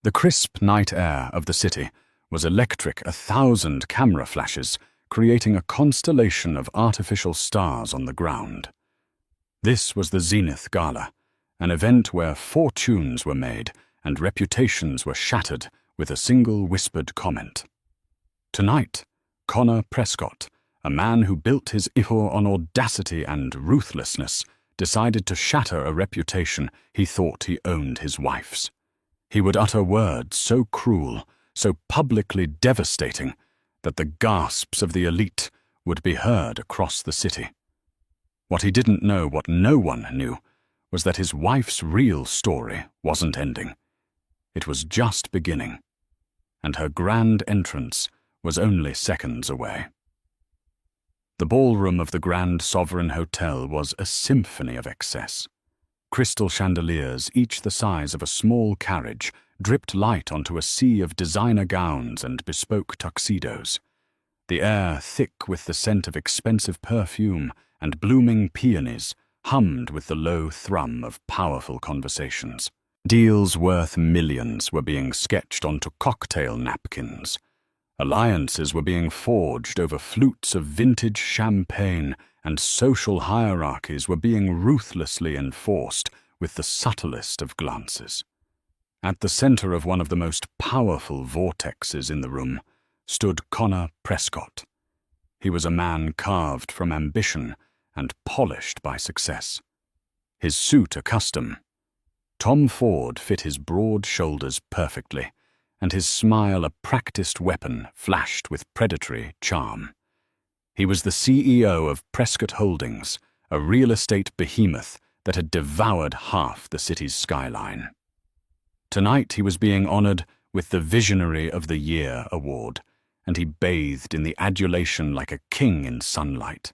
The crisp night air of the city was electric, 1,000 camera flashes, creating a constellation of artificial stars on the ground. This was the Zenith Gala, an event where fortunes were made and reputations were shattered with a single whispered comment. Tonight, Connor Prescott, a man who built his iho on audacity and ruthlessness, decided to shatter a reputation he thought he owned his wife's. He would utter words so cruel, so publicly devastating, that the gasps of the elite would be heard across the city. What he didn't know, what no one knew, was that his wife's real story wasn't ending. It was just beginning, and her grand entrance was only seconds away. The ballroom of the Grand Sovereign Hotel was a symphony of excess. Crystal chandeliers, each the size of a small carriage, dripped light onto a sea of designer gowns and bespoke tuxedos. The air, thick with the scent of expensive perfume and blooming peonies, hummed with the low thrum of powerful conversations. Deals worth millions were being sketched onto cocktail napkins. Alliances were being forged over flutes of vintage champagne, and social hierarchies were being ruthlessly enforced with the subtlest of glances. At the center of one of the most powerful vortexes in the room stood Connor Prescott. He was a man carved from ambition and polished by success. His suit a custom. Tom Ford fit his broad shoulders perfectly, and his smile a practiced weapon flashed with predatory charm. He was the CEO of Prescott Holdings, a real estate behemoth that had devoured half the city's skyline. Tonight he was being honored with the Visionary of the Year award, and he bathed in the adulation like a king in sunlight.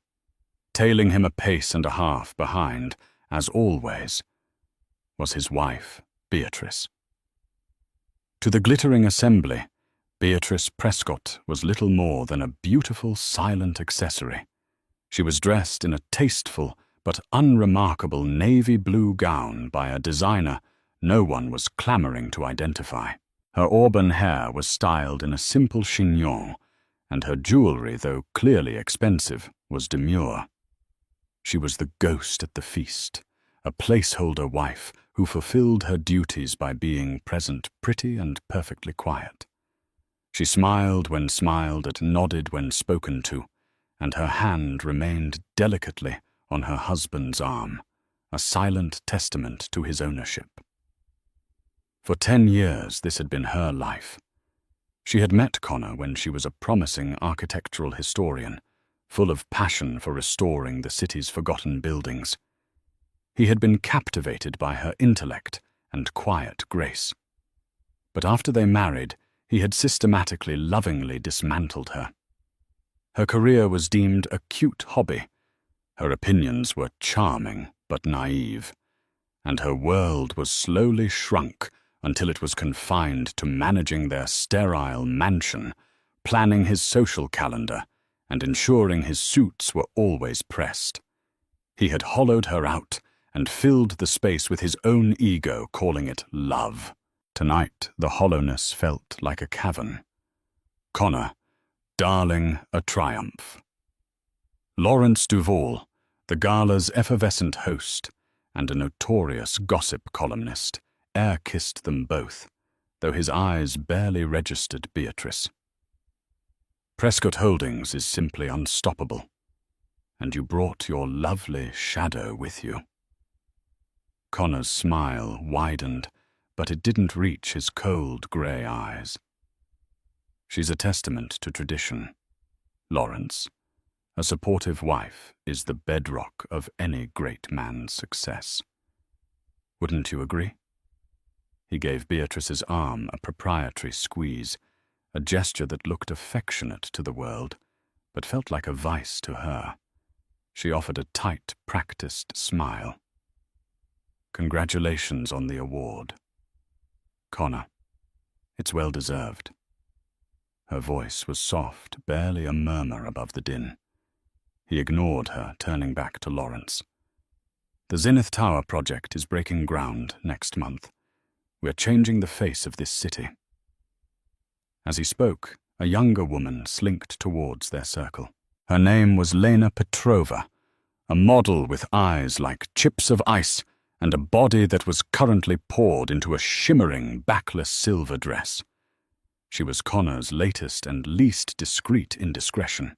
Tailing him a pace and a half behind, as always, was his wife, Beatrice. To the glittering assembly, Beatrice Prescott was little more than a beautiful, silent accessory. She was dressed in a tasteful but unremarkable navy blue gown by a designer no one was clamoring to identify. Her auburn hair was styled in a simple chignon, and her jewelry, though clearly expensive, was demure. She was the ghost at the feast, a placeholder wife who fulfilled her duties by being present, pretty and perfectly quiet. She smiled when smiled and nodded when spoken to, and her hand remained delicately on her husband's arm, a silent testament to his ownership. For 10 years this had been her life. She had met Connor when she was a promising architectural historian, full of passion for restoring the city's forgotten buildings. He had been captivated by her intellect and quiet grace. But after they married, he had systematically, lovingly dismantled her. Her career was deemed a cute hobby. Her opinions were charming but naive, and her world was slowly shrunk until it was confined to managing their sterile mansion, planning his social calendar, and ensuring his suits were always pressed. He had hollowed her out and filled the space with his own ego, calling it love. Tonight, the hollowness felt like a cavern. Connor, darling, a triumph. Lawrence Duval, the Gala's effervescent host and a notorious gossip columnist, air-kissed them both, though his eyes barely registered Beatrice. Prescott Holdings is simply unstoppable, and you brought your lovely shadow with you. Connor's smile widened, but it didn't reach his cold grey eyes. She's a testament to tradition. Lawrence, a supportive wife is the bedrock of any great man's success. Wouldn't you agree? He gave Beatrice's arm a proprietary squeeze, a gesture that looked affectionate to the world, but felt like a vice to her. She offered a tight, practiced smile. Congratulations on the award. Connor, it's well deserved. Her voice was soft, barely a murmur above the din. He ignored her, turning back to Lawrence. The Zenith Tower project is breaking ground next month. We're changing the face of this city." As he spoke, a younger woman slinked towards their circle. Her name was Lena Petrova, a model with eyes like chips of ice and a body that was currently poured into a shimmering, backless silver dress. She was Connor's latest and least discreet indiscretion.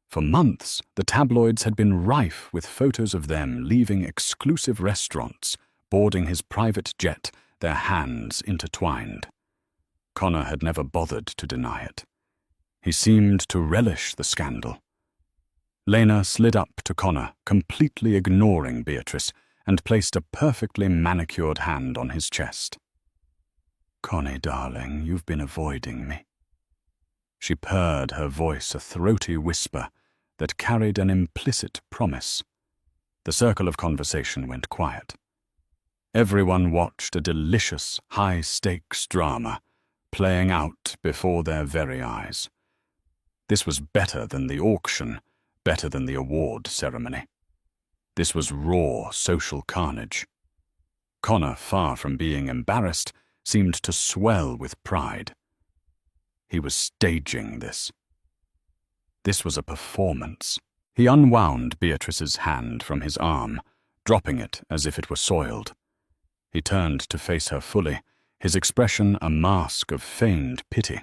For months, the tabloids had been rife with photos of them leaving exclusive restaurants, boarding his private jet, their hands intertwined. Connor had never bothered to deny it. He seemed to relish the scandal. Lena slid up to Connor, completely ignoring Beatrice, and placed a perfectly manicured hand on his chest. "Connie, darling, you've been avoiding me." She purred, her voice a throaty whisper that carried an implicit promise. The circle of conversation went quiet. Everyone watched a delicious, high-stakes drama playing out before their very eyes. This was better than the auction, better than the award ceremony. This was raw social carnage. Connor, far from being embarrassed, seemed to swell with pride. He was staging this. This was a performance. He unwound Beatrice's hand from his arm, dropping it as if it were soiled. He turned to face her fully, his expression a mask of feigned pity.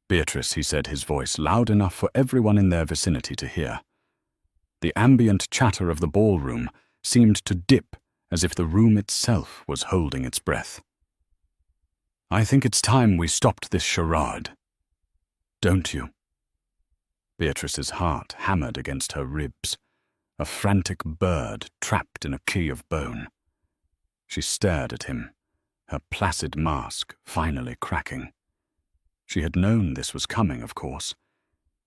"Beatrice," he said, his voice loud enough for everyone in their vicinity to hear. The ambient chatter of the ballroom seemed to dip as if the room itself was holding its breath. "I think it's time we stopped this charade. Don't you?" Beatrice's heart hammered against her ribs, a frantic bird trapped in a key of bone. She stared at him, her placid mask finally cracking. She had known this was coming, of course.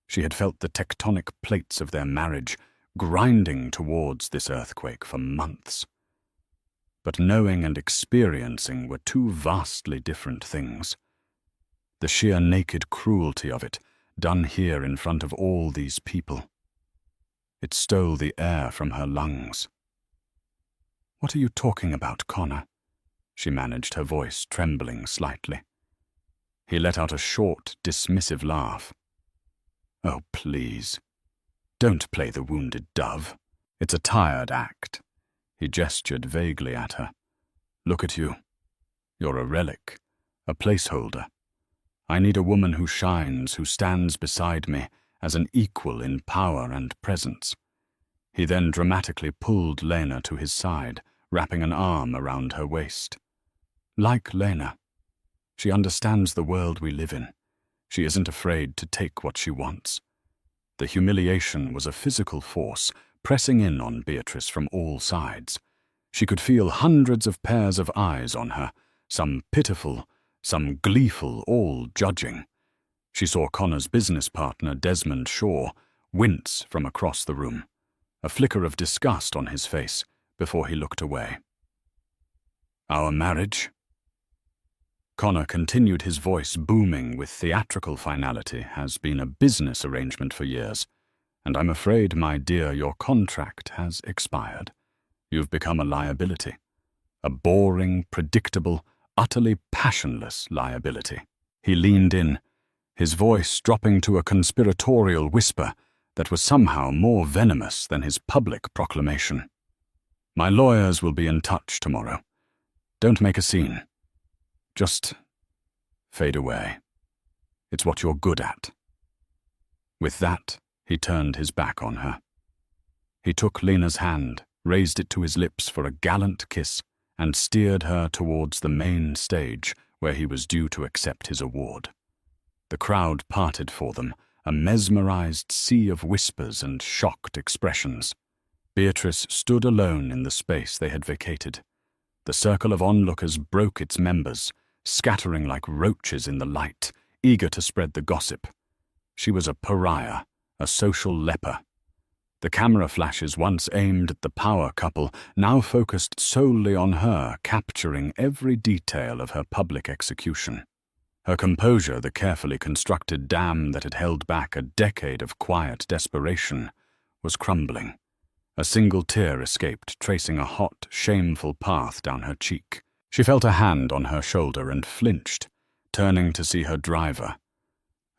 She had felt the tectonic plates of their marriage grinding towards this earthquake for months. But knowing and experiencing were two vastly different things. The sheer naked cruelty of it, done here in front of all these people. It stole the air from her lungs. "What are you talking about, Connor?" She managed, her voice trembling slightly. He let out a short, dismissive laugh. "Oh, please. Don't play the wounded dove. It's a tired act." He gestured vaguely at her. "Look at you. You're a relic, a placeholder. I need a woman who shines, who stands beside me as an equal in power and presence." He then dramatically pulled Lena to his side, wrapping an arm around her waist. "Like Lena. She understands the world we live in. She isn't afraid to take what she wants." The humiliation was a physical force, pressing in on Beatrice from all sides. She could feel hundreds of pairs of eyes on her, some pitiful, some gleeful, all judging. She saw Connor's business partner, Desmond Shaw, wince from across the room, a flicker of disgust on his face before he looked away. "Our marriage?" Connor continued, his voice booming with theatrical finality, "has been a business arrangement for years. And I'm afraid, my dear, your contract has expired. You've become a liability. A boring, predictable, utterly passionless liability." He leaned in, his voice dropping to a conspiratorial whisper that was somehow more venomous than his public proclamation. "My lawyers will be in touch tomorrow. Don't make a scene. Just fade away. It's what you're good at." With that, he turned his back on her. He took Lena's hand, raised it to his lips for a gallant kiss, and steered her towards the main stage where he was due to accept his award. The crowd parted for them, a mesmerized sea of whispers and shocked expressions. Beatrice stood alone in the space they had vacated. The circle of onlookers broke its members, scattering like roaches in the light, eager to spread the gossip. She was a pariah, a social leper. The camera flashes once aimed at the power couple now focused solely on her, capturing every detail of her public execution. Her composure, the carefully constructed dam that had held back a decade of quiet desperation, was crumbling. A single tear escaped, tracing a hot, shameful path down her cheek. She felt a hand on her shoulder and flinched, turning to see her driver,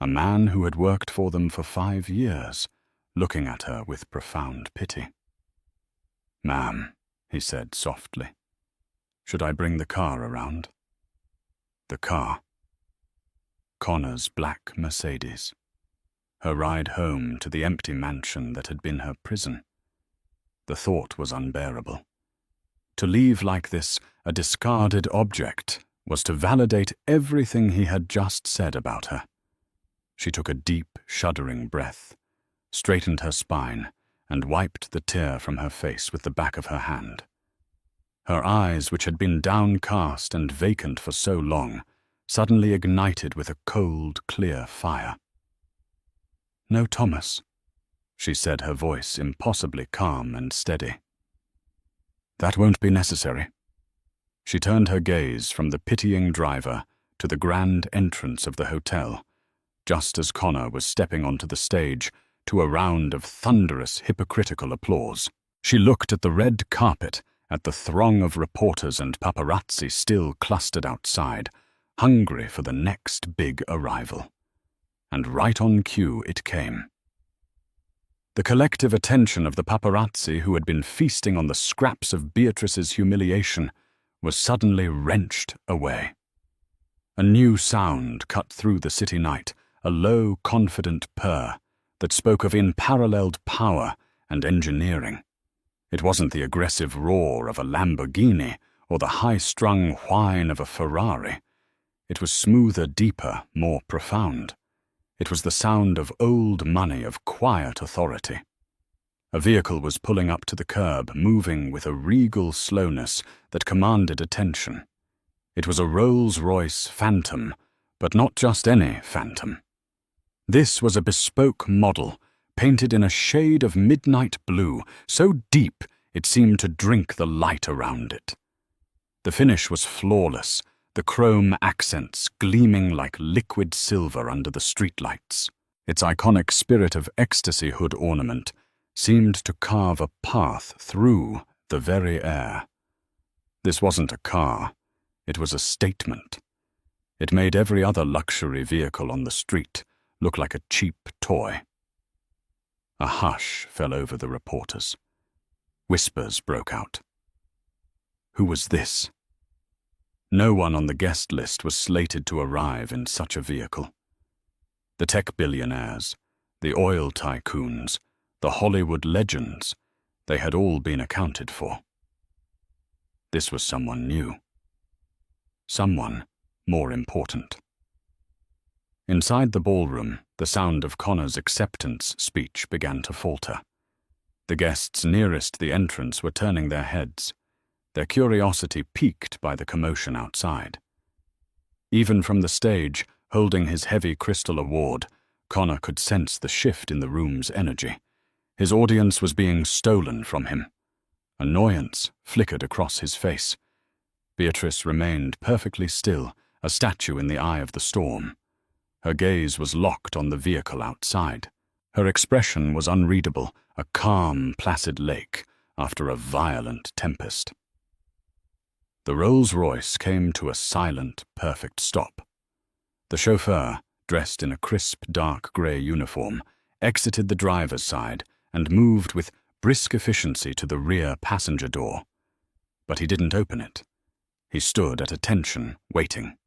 a man who had worked for them for 5 years, looking at her with profound pity. "Ma'am," he said softly, "should I bring the car around?" The car. Connor's black Mercedes. Her ride home to the empty mansion that had been her prison. The thought was unbearable. To leave like this, a discarded object, was to validate everything he had just said about her. She took a deep, shuddering breath, straightened her spine, and wiped the tear from her face with the back of her hand. Her eyes, which had been downcast and vacant for so long, suddenly ignited with a cold, clear fire. "No, Thomas," she said, her voice impossibly calm and steady. "That won't be necessary." She turned her gaze from the pitying driver to the grand entrance of the hotel, just as Connor was stepping onto the stage to a round of thunderous, hypocritical applause. She looked at the red carpet, at the throng of reporters and paparazzi still clustered outside, hungry for the next big arrival. And right on cue it came. The collective attention of the paparazzi who had been feasting on the scraps of Beatrice's humiliation was suddenly wrenched away. A new sound cut through the city night, a low, confident purr that spoke of unparalleled power and engineering. It wasn't the aggressive roar of a Lamborghini or the high-strung whine of a Ferrari. It was smoother, deeper, more profound. It was the sound of old money, of quiet authority. A vehicle was pulling up to the curb, moving with a regal slowness that commanded attention. It was a Rolls-Royce Phantom, but not just any Phantom. This was a bespoke model, painted in a shade of midnight blue, so deep it seemed to drink the light around it. The finish was flawless, the chrome accents gleaming like liquid silver under the streetlights. Its iconic Spirit of Ecstasy hood ornament seemed to carve a path through the very air. This wasn't a car, it was a statement. It made every other luxury vehicle on the street look like a cheap toy. A hush fell over the reporters. Whispers broke out. Who was this? No one on the guest list was slated to arrive in such a vehicle. The tech billionaires, the oil tycoons, the Hollywood legends, they had all been accounted for. This was someone new. Someone more important. Inside the ballroom, the sound of Connor's acceptance speech began to falter. The guests nearest the entrance were turning their heads, their curiosity piqued by the commotion outside. Even from the stage, holding his heavy crystal award, Connor could sense the shift in the room's energy. His audience was being stolen from him. Annoyance flickered across his face. Beatrice remained perfectly still, a statue in the eye of the storm. Her gaze was locked on the vehicle outside. Her expression was unreadable, a calm, placid lake after a violent tempest. The Rolls-Royce came to a silent, perfect stop. The chauffeur, dressed in a crisp, dark grey uniform, exited the driver's side and moved with brisk efficiency to the rear passenger door. But he didn't open it. He stood at attention, waiting.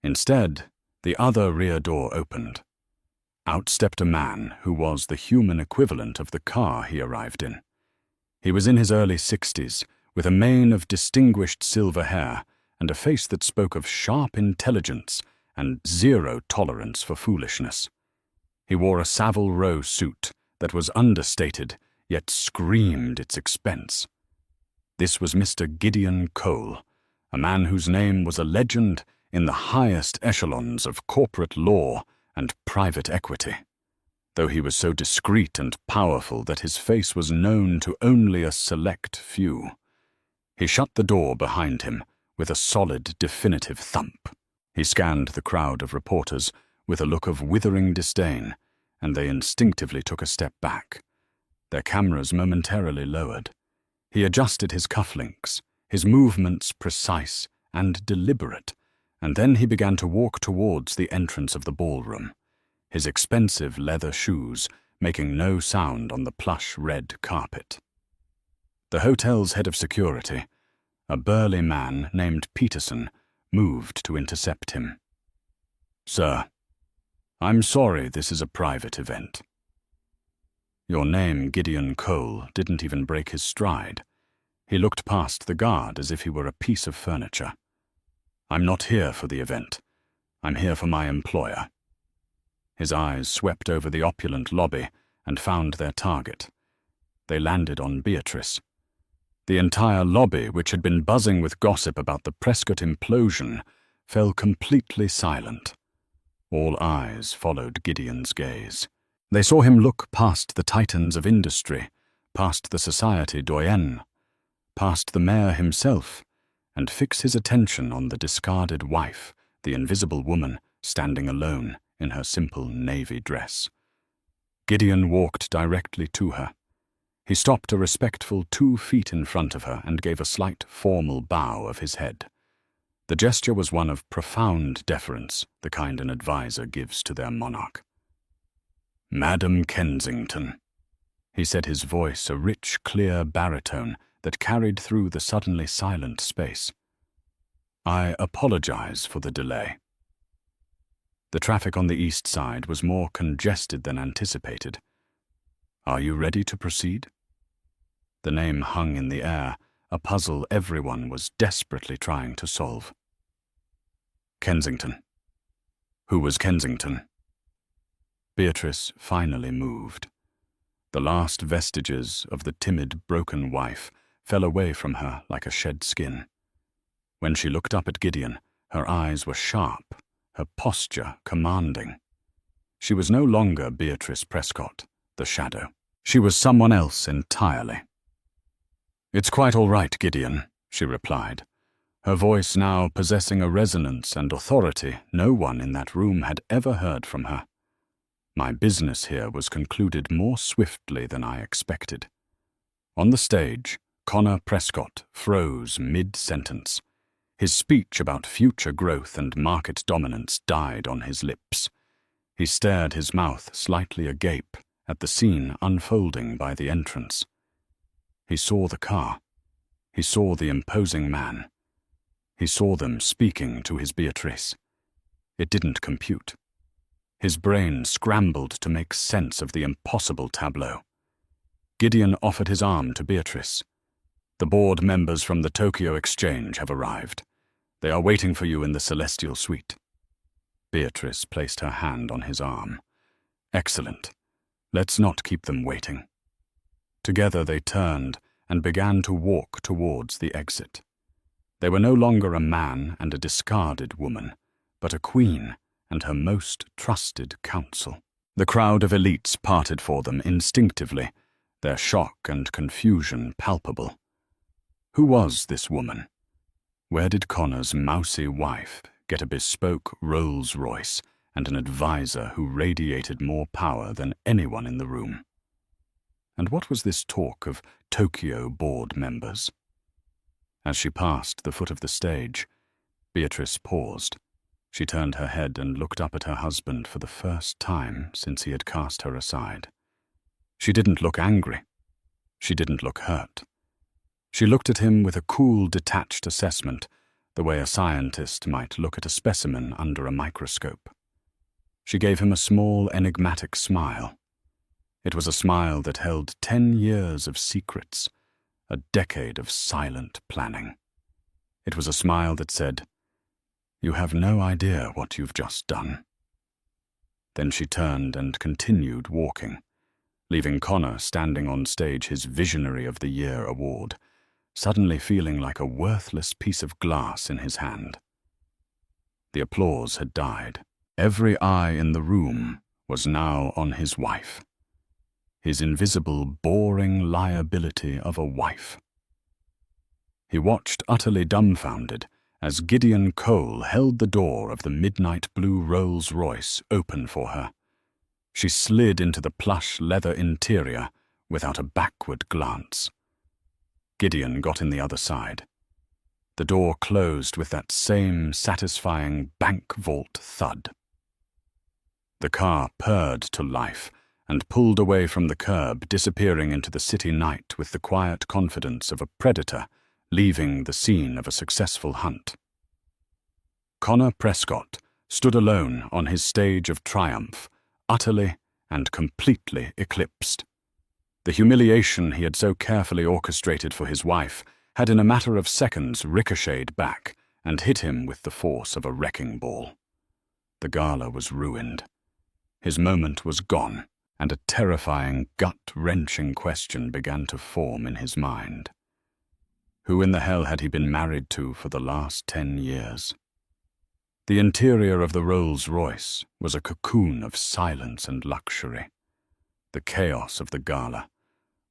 Instead, the other rear door opened. Out stepped a man who was the human equivalent of the car he arrived in. He was in his early 60s, with a mane of distinguished silver hair and a face that spoke of sharp intelligence and zero tolerance for foolishness. He wore a Savile Row suit that was understated, yet screamed its expense. This was Mr. Gideon Cole, a man whose name was a legend in the highest echelons of corporate law and private equity, though he was so discreet and powerful that his face was known to only a select few. He shut the door behind him with a solid, definitive thump. He scanned the crowd of reporters with a look of withering disdain, and they instinctively took a step back, their cameras momentarily lowered. He adjusted his cufflinks, his movements precise and deliberate, and then he began to walk towards the entrance of the ballroom, his expensive leather shoes making no sound on the plush red carpet. The hotel's head of security, a burly man named Peterson, moved to intercept him. "Sir, I'm sorry this is a private event." Your name, Gideon Cole, didn't even break his stride. He looked past the guard as if he were a piece of furniture. "I'm not here for the event. I'm here for my employer." His eyes swept over the opulent lobby and found their target. They landed on Beatrice. The entire lobby, which had been buzzing with gossip about the Prescott implosion, fell completely silent. All eyes followed Gideon's gaze. They saw him look past the titans of industry, past the society doyenne, past the mayor himself, and fix his attention on the discarded wife, the invisible woman standing alone in her simple navy dress. Gideon walked directly to her. He stopped a respectful 2 feet in front of her and gave a slight formal bow of his head. The gesture was one of profound deference, the kind an advisor gives to their monarch. "Madam Kensington," he said, his voice a rich, clear baritone that carried through the suddenly silent space. "I apologize for the delay." The traffic on the east side was more congested than anticipated. "Are you ready to proceed?" The name hung in the air, a puzzle everyone was desperately trying to solve. Kensington. Who was Kensington? Beatrice finally moved. The last vestiges of the timid, broken wife fell away from her like a shed skin. When she looked up at Gideon, her eyes were sharp, her posture commanding. She was no longer Beatrice Prescott, the shadow. She was someone else entirely. "It's quite all right, Gideon," she replied, her voice now possessing a resonance and authority no one in that room had ever heard from her. "My business here was concluded more swiftly than I expected." On the stage, Connor Prescott froze mid-sentence. His speech about future growth and market dominance died on his lips. He stared, his mouth slightly agape, at the scene unfolding by the entrance. He saw the car. He saw the imposing man. He saw them speaking to his Beatrice. It didn't compute. His brain scrambled to make sense of the impossible tableau. Gideon offered his arm to Beatrice. "The board members from the Tokyo Exchange have arrived. They are waiting for you in the Celestial Suite." Beatrice placed her hand on his arm. "Excellent. Let's not keep them waiting." Together they turned and began to walk towards the exit. They were no longer a man and a discarded woman, but a queen and her most trusted counsel. The crowd of elites parted for them instinctively, their shock and confusion palpable. Who was this woman? Where did Connor's mousy wife get a bespoke Rolls-Royce and an advisor who radiated more power than anyone in the room? And what was this talk of Tokyo board members? As she passed the foot of the stage, Beatrice paused. She turned her head and looked up at her husband for the first time since he had cast her aside. She didn't look angry. She didn't look hurt. She looked at him with a cool, detached assessment, the way a scientist might look at a specimen under a microscope. She gave him a small, enigmatic smile. It was a smile that held 10 years of secrets, a decade of silent planning. It was a smile that said, "You have no idea what you've just done." Then she turned and continued walking, leaving Connor standing on stage his Visionary of the Year award, suddenly feeling like a worthless piece of glass in his hand. The applause had died. Every eye in the room was now on his wife. His invisible, boring liability of a wife. He watched utterly dumbfounded as Gideon Cole held the door of the midnight blue Rolls-Royce open for her. She slid into the plush leather interior without a backward glance. Gideon got in the other side. The door closed with that same satisfying bank vault thud. The car purred to life and pulled away from the curb, disappearing into the city night with the quiet confidence of a predator leaving the scene of a successful hunt. Connor Prescott stood alone on his stage of triumph, utterly and completely eclipsed. The humiliation he had so carefully orchestrated for his wife had in a matter of seconds ricocheted back and hit him with the force of a wrecking ball. The gala was ruined. His moment was gone, and a terrifying, gut-wrenching question began to form in his mind. Who in the hell had he been married to for the last 10 years? The interior of the Rolls-Royce was a cocoon of silence and luxury. The chaos of the gala,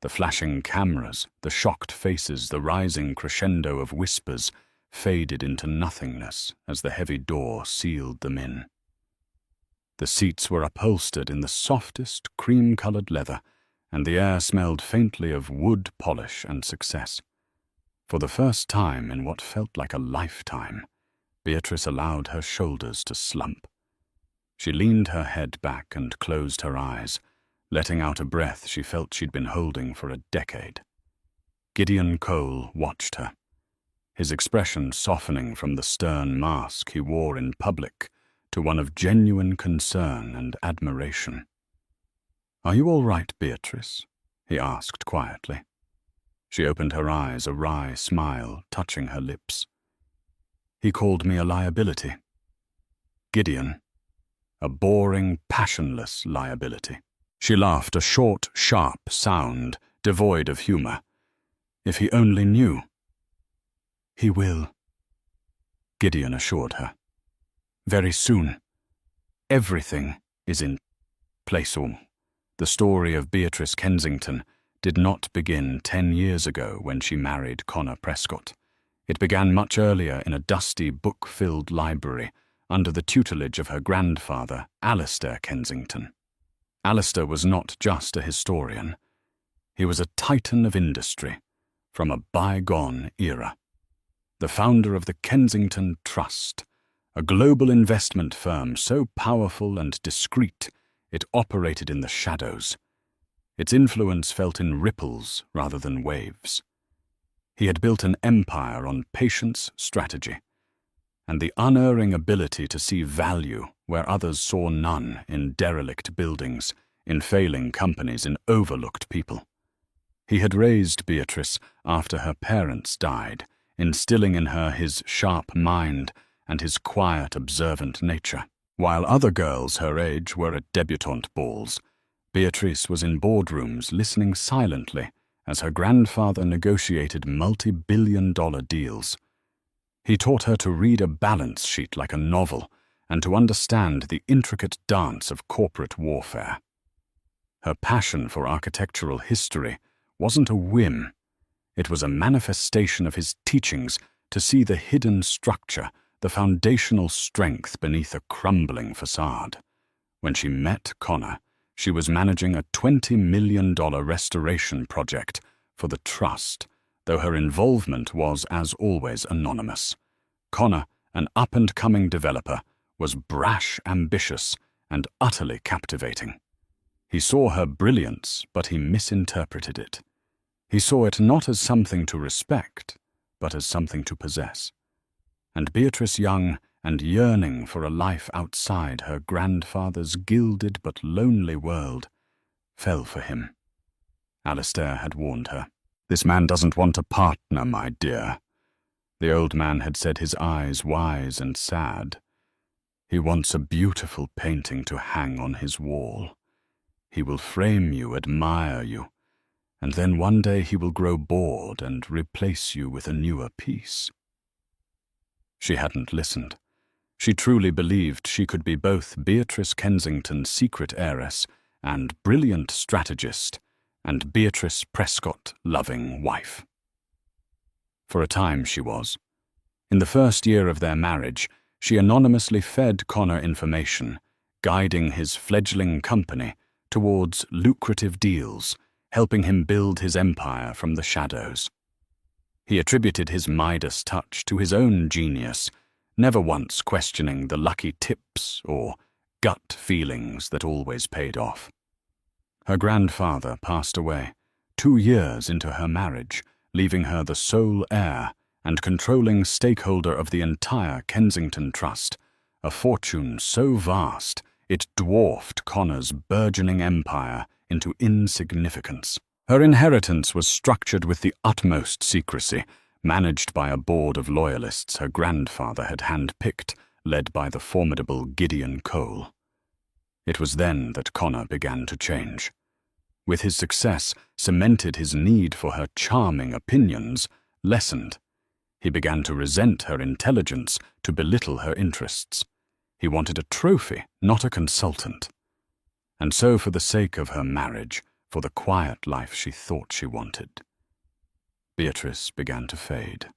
the flashing cameras, the shocked faces, the rising crescendo of whispers faded into nothingness as the heavy door sealed them in. The seats were upholstered in the softest cream-colored leather, and the air smelled faintly of wood polish and success. For the first time in what felt like a lifetime, Beatrice allowed her shoulders to slump. She leaned her head back and closed her eyes, letting out a breath she felt she'd been holding for a decade. Gideon Cole watched her, his expression softening from the stern mask he wore in public to one of genuine concern and admiration. "Are you all right, Beatrice?" he asked quietly. She opened her eyes, a wry smile touching her lips. "He called me a liability. Gideon, a boring, passionless liability." She laughed, a short, sharp sound, devoid of humor. "If he only knew." "He will," Gideon assured her. "Very soon. Everything is in place." The story of Beatrice Kensington did not begin 10 years ago when she married Connor Prescott. It began much earlier in a dusty, book-filled library under the tutelage of her grandfather, Alistair Kensington. Alistair was not just a historian. He was a titan of industry from a bygone era. The founder of the Kensington Trust, a global investment firm so powerful and discreet it operated in the shadows. Its influence felt in ripples rather than waves. He had built an empire on patience, strategy, and the unerring ability to see value where others saw none, in derelict buildings, in failing companies, in overlooked people. He had raised Beatrice after her parents died, instilling in her his sharp mind and his quiet, observant nature. While other girls her age were at debutante balls, Beatrice was in boardrooms listening silently as her grandfather negotiated multi-billion-dollar deals. He taught her to read a balance sheet like a novel and to understand the intricate dance of corporate warfare. Her passion for architectural history wasn't a whim. It was a manifestation of his teachings to see the hidden structure, the foundational strength beneath a crumbling facade. When she met Connor, she was managing a $20 million restoration project for the Trust, though her involvement was, as always, anonymous. Connor, an up-and-coming developer, was brash, ambitious, and utterly captivating. He saw her brilliance, but he misinterpreted it. He saw it not as something to respect, but as something to possess. And Beatrice, young and yearning for a life outside her grandfather's gilded but lonely world, fell for him. Alistair had warned her. "This man doesn't want a partner, my dear." The old man had said, his eyes wise and sad. "He wants a beautiful painting to hang on his wall. He will frame you, admire you, and then one day he will grow bored and replace you with a newer piece." She hadn't listened. She truly believed she could be both Beatrice Kensington's secret heiress and brilliant strategist, and Beatrice Prescott loving wife. For a time she was. In the first year of their marriage, she anonymously fed Connor information, guiding his fledgling company towards lucrative deals, helping him build his empire from the shadows. He attributed his Midas touch to his own genius, never once questioning the lucky tips or gut feelings that always paid off. Her grandfather passed away 2 years into her marriage, leaving her the sole heir and controlling stakeholder of the entire Kensington Trust, a fortune so vast it dwarfed Connor's burgeoning empire into insignificance. Her inheritance was structured with the utmost secrecy, managed by a board of loyalists her grandfather had hand-picked, led by the formidable Gideon Cole. It was then that Connor began to change. With his success cemented his need for her charming opinions, lessened. He began to resent her intelligence, to belittle her interests. He wanted a trophy, not a consultant. And so, for the sake of her marriage, for the quiet life she thought she wanted, Beatrice began to fade.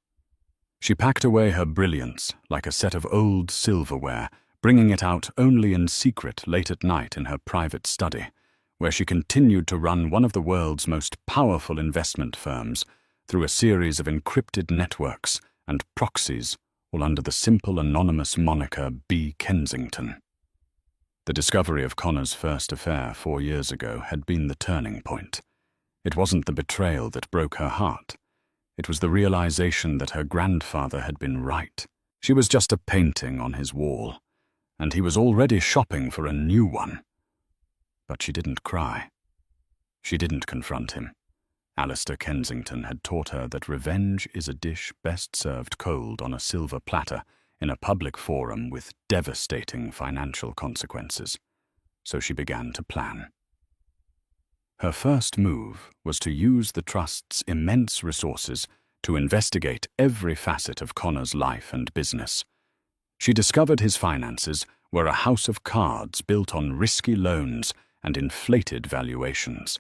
She packed away her brilliance like a set of old silverware, bringing it out only in secret late at night in her private study, where she continued to run one of the world's most powerful investment firms through a series of encrypted networks and proxies, all under the simple anonymous moniker B. Kensington. The discovery of Connor's first affair 4 years ago had been the turning point. It wasn't the betrayal that broke her heart. It was the realization that her grandfather had been right. She was just a painting on his wall, and he was already shopping for a new one. But she didn't cry. She didn't confront him. Alistair Kensington had taught her that revenge is a dish best served cold on a silver platter in a public forum with devastating financial consequences. So she began to plan. Her first move was to use the Trust's immense resources to investigate every facet of Connor's life and business. She discovered his finances were a house of cards built on risky loans and inflated valuations.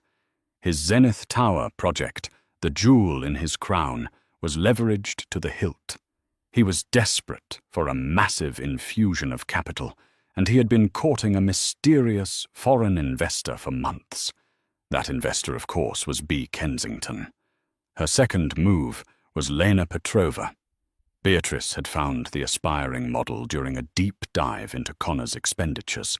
His Zenith Tower project, the jewel in his crown, was leveraged to the hilt. He was desperate for a massive infusion of capital, and he had been courting a mysterious foreign investor for months. That investor, of course, was B. Kensington. Her second move was Lena Petrova. Beatrice had found the aspiring model during a deep dive into Connor's expenditures.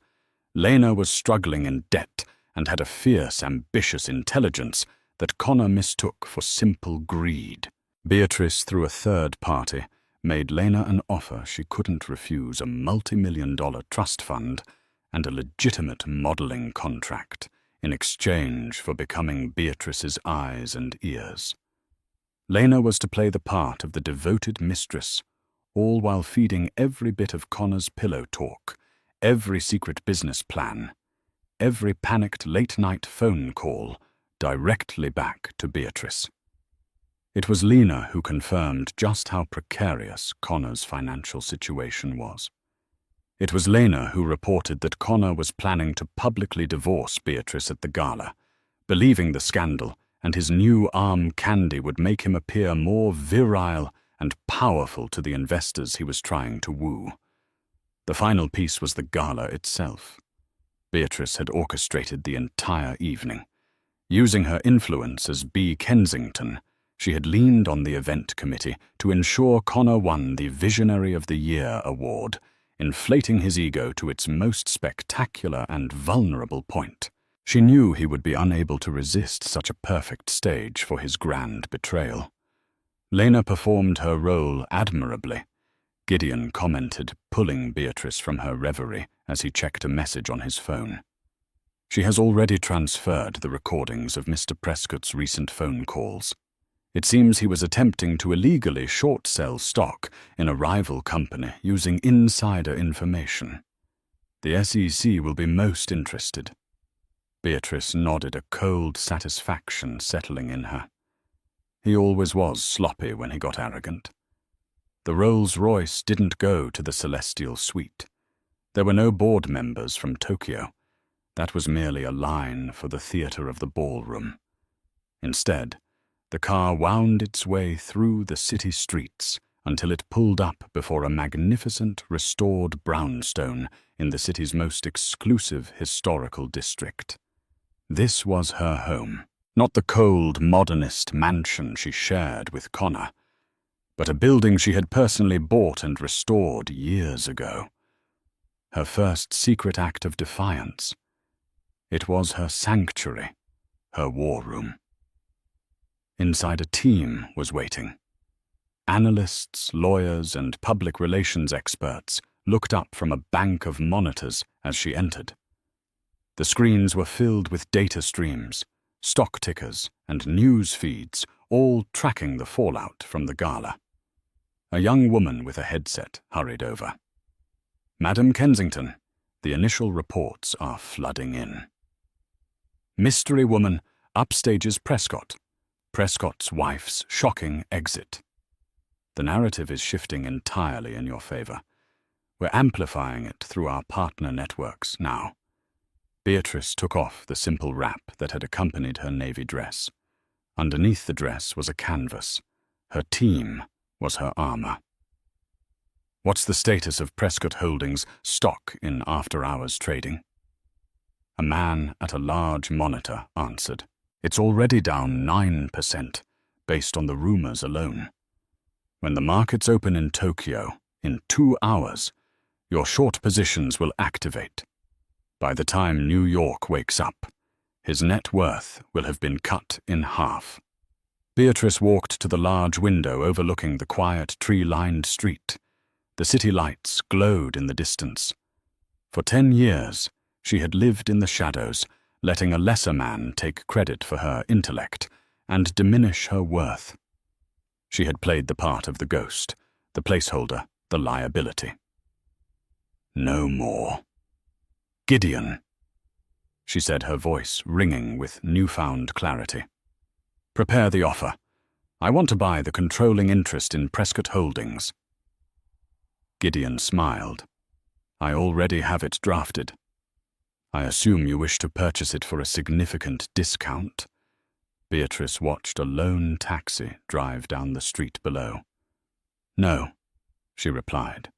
Lena was struggling in debt and had a fierce, ambitious intelligence that Connor mistook for simple greed. Beatrice, through a third party, made Lena an offer she couldn't refuse: a multi-million-dollar trust fund and a legitimate modeling contract in exchange for becoming Beatrice's eyes and ears. Lena was to play the part of the devoted mistress, all while feeding every bit of Connor's pillow talk, every secret business plan, every panicked late-night phone call directly back to Beatrice. It was Lena who confirmed just how precarious Connor's financial situation was. It was Lena who reported that Connor was planning to publicly divorce Beatrice at the Gala, believing the scandal and his new arm candy would make him appear more virile and powerful to the investors he was trying to woo. The final piece was the Gala itself. Beatrice had orchestrated the entire evening. Using her influence as B. Kensington, she had leaned on the event committee to ensure Connor won the Visionary of the Year award, inflating his ego to its most spectacular and vulnerable point. She knew he would be unable to resist such a perfect stage for his grand betrayal. Lena performed her role admirably. Gideon commented, pulling Beatrice from her reverie as he checked a message on his phone. She has already transferred the recordings of Mr. Prescott's recent phone calls. It seems he was attempting to illegally short-sell stock in a rival company using insider information. The SEC will be most interested. Beatrice nodded, a cold satisfaction settling in her. He always was sloppy when he got arrogant. The Rolls-Royce didn't go to the Celestial Suite. There were no board members from Tokyo. That was merely a line for the theater of the ballroom. Instead, the car wound its way through the city streets until it pulled up before a magnificent, restored brownstone in the city's most exclusive historical district. This was her home, not the cold, modernist mansion she shared with Connor, but a building she had personally bought and restored years ago. Her first secret act of defiance. It was her sanctuary, her war room. Inside, a team was waiting. Analysts, lawyers, and public relations experts looked up from a bank of monitors as she entered. The screens were filled with data streams, stock tickers, and news feeds, all tracking the fallout from the gala. A young woman with a headset hurried over. "Madam Kensington, the initial reports are flooding in. Mystery woman upstages Prescott. Prescott's wife's shocking exit. The narrative is shifting entirely in your favor. We're amplifying it through our partner networks now." Beatrice took off the simple wrap that had accompanied her navy dress. Underneath the dress was a canvas. Her team was her armor. "What's the status of Prescott Holdings' stock in after-hours trading?" A man at a large monitor answered. "It's already down 9%, based on the rumors alone. When the markets open in Tokyo, in 2 hours, your short positions will activate. By the time New York wakes up, his net worth will have been cut in half." Beatrice walked to the large window overlooking the quiet, tree-lined street. The city lights glowed in the distance. For 10 years, she had lived in the shadows, letting a lesser man take credit for her intellect and diminish her worth. She had played the part of the ghost, the placeholder, the liability. "No more. Gideon," she said, her voice ringing with newfound clarity. "Prepare the offer. I want to buy the controlling interest in Prescott Holdings." Gideon smiled. "I already have it drafted. I assume you wish to purchase it for a significant discount." Beatrice watched a lone taxi drive down the street below. "No," she replied.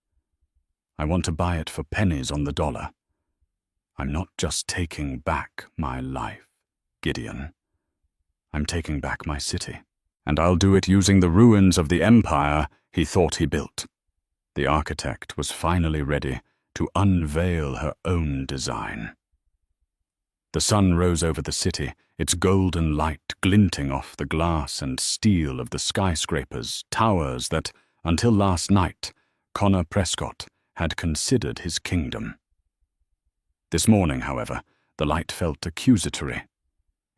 "I want to buy it for pennies on the dollar. I'm not just taking back my life, Gideon. I'm taking back my city, and I'll do it using the ruins of the empire he thought he built." The architect was finally ready to unveil her own design. The sun rose over the city, its golden light glinting off the glass and steel of the skyscrapers, towers that, until last night, Connor Prescott had considered his kingdom. This morning, however, the light felt accusatory.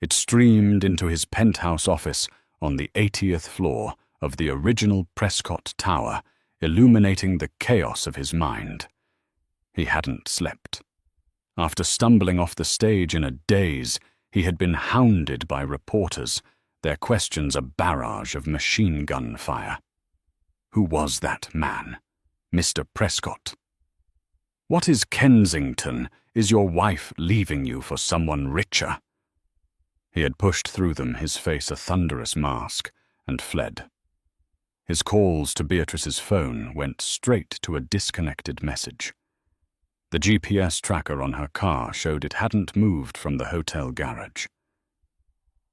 It streamed into his penthouse office on the 80th floor of the original Prescott Tower, illuminating the chaos of his mind. He hadn't slept. After stumbling off the stage in a daze, he had been hounded by reporters, their questions a barrage of machine gun fire. Who was that man? Mr. Prescott. "What is Kensington? Is your wife leaving you for someone richer?" He had pushed through them, his face a thunderous mask, and fled. His calls to Beatrice's phone went straight to a disconnected message. The GPS tracker on her car showed it hadn't moved from the hotel garage.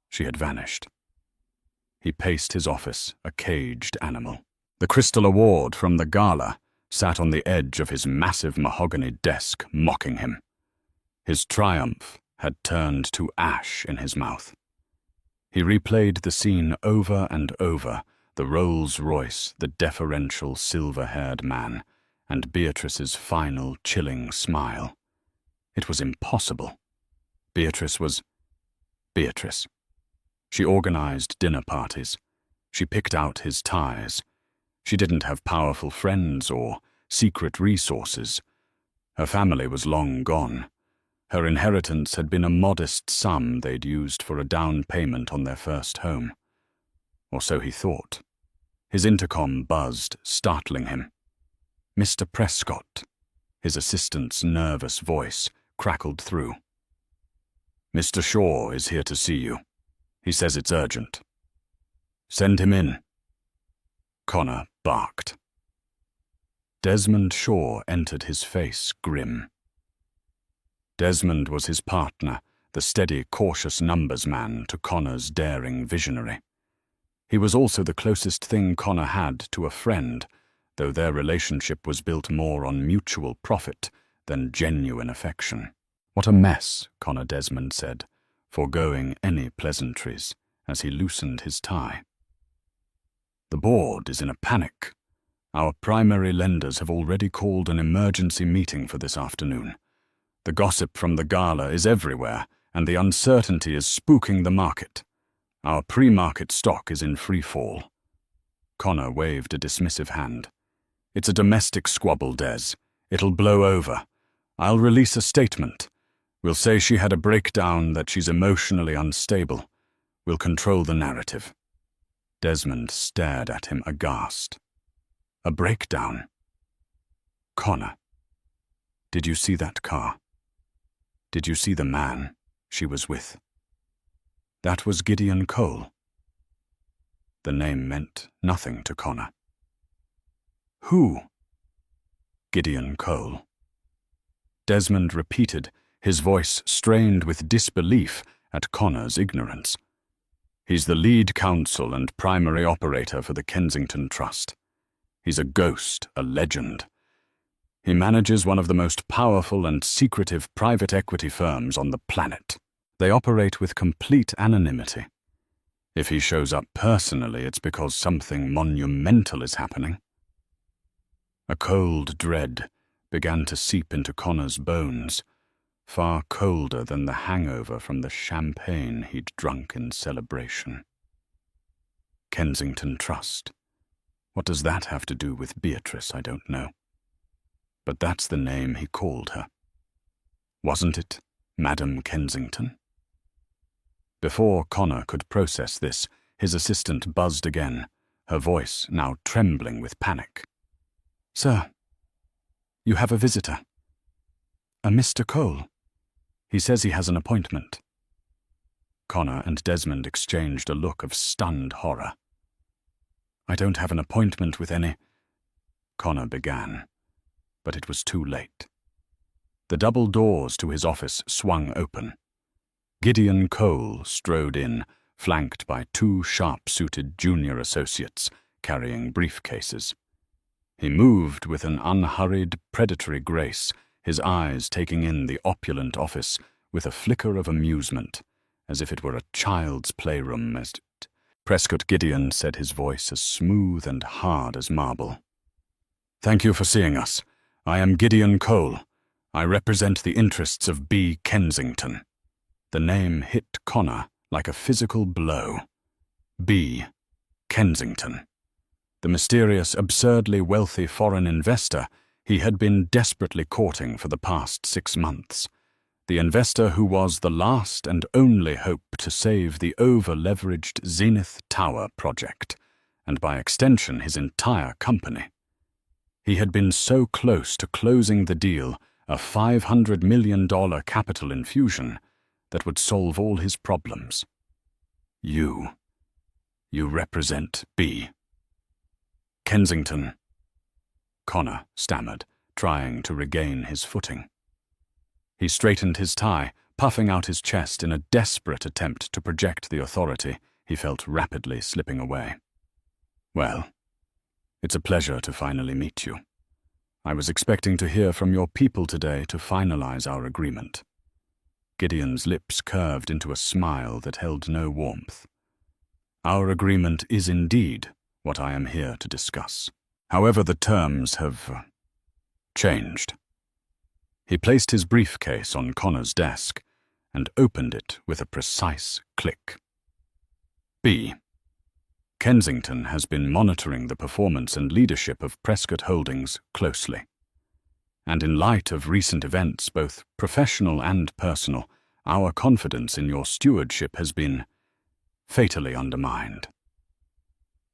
She had vanished. He paced his office, a caged animal. The crystal award from the Gala sat on the edge of his massive mahogany desk, mocking him. His triumph had turned to ash in his mouth. He replayed the scene over and over, the Rolls-Royce, the deferential silver-haired man, and Beatrice's final chilling smile. It was impossible. Beatrice was Beatrice. She organized dinner parties. She picked out his ties. She didn't have powerful friends or secret resources. Her family was long gone. Her inheritance had been a modest sum they'd used for a down payment on their first home. Or so he thought. His intercom buzzed, startling him. "Mr. Prescott," his assistant's nervous voice crackled through. "Mr. Shaw is here to see you. He says it's urgent." "Send him in." Connor barked. Desmond Shaw entered, his face grim. Desmond was his partner, the steady, cautious numbers man to Connor's daring visionary. He was also the closest thing Connor had to a friend, though their relationship was built more on mutual profit than genuine affection. "What a mess," Connor Desmond said, foregoing any pleasantries as he loosened his tie. "The board is in a panic. Our primary lenders have already called an emergency meeting for this afternoon. The gossip from the Gala is everywhere, and the uncertainty is spooking the market. Our pre-market stock is in free fall." Connor waved a dismissive hand. "It's a domestic squabble, Des. It'll blow over. I'll release a statement. We'll say she had a breakdown, that she's emotionally unstable. We'll control the narrative." Desmond stared at him aghast. "A breakdown?" "Connor, did you see that car? Did you see the man she was with? That was Gideon Cole." The name meant nothing to Connor. "Who?" "Gideon Cole." Desmond repeated, his voice strained with disbelief at Connor's ignorance. "He's the lead counsel and primary operator for the Kensington Trust. He's a ghost, a legend. He manages one of the most powerful and secretive private equity firms on the planet. They operate with complete anonymity. If he shows up personally, it's because something monumental is happening." A cold dread began to seep into Connor's bones, far colder than the hangover from the champagne he'd drunk in celebration. Kensington Trust. What does that have to do with Beatrice, I don't know. But that's the name he called her. Wasn't it Madam Kensington? Before Connor could process this, his assistant buzzed again, her voice now trembling with panic. "Sir, you have a visitor. A Mr. Cole. He says he has an appointment." Connor and Desmond exchanged a look of stunned horror. "I don't have an appointment with any—" Connor began, but it was too late. The double doors to his office swung open. Gideon Cole strode in, flanked by two sharp-suited junior associates carrying briefcases. He moved with an unhurried, predatory grace, his eyes taking in the opulent office with a flicker of amusement, as if it were a child's playroom. Prescott Gideon said, his voice as smooth and hard as marble. "Thank you for seeing us. I am Gideon Cole. I represent the interests of B. Kensington." The name hit Connor like a physical blow. B. Kensington. The mysterious, absurdly wealthy foreign investor he had been desperately courting for the past 6 months. The investor who was the last and only hope to save the over-leveraged Zenith Tower project, and by extension his entire company. He had been so close to closing the deal, a $500 million capital infusion, that would solve all his problems. You represent B. Kensington," Connor stammered, trying to regain his footing. He straightened his tie, puffing out his chest in a desperate attempt to project the authority he felt rapidly slipping away. "Well, it's a pleasure to finally meet you. I was expecting to hear from your people today to finalize our agreement." Gideon's lips curved into a smile that held no warmth. "Our agreement is indeed what I am here to discuss. However, the terms have changed." He placed his briefcase on Connor's desk and opened it with a precise click. "B. Kensington has been monitoring the performance and leadership of Prescott Holdings closely. And in light of recent events, both professional and personal, our confidence in your stewardship has been fatally undermined."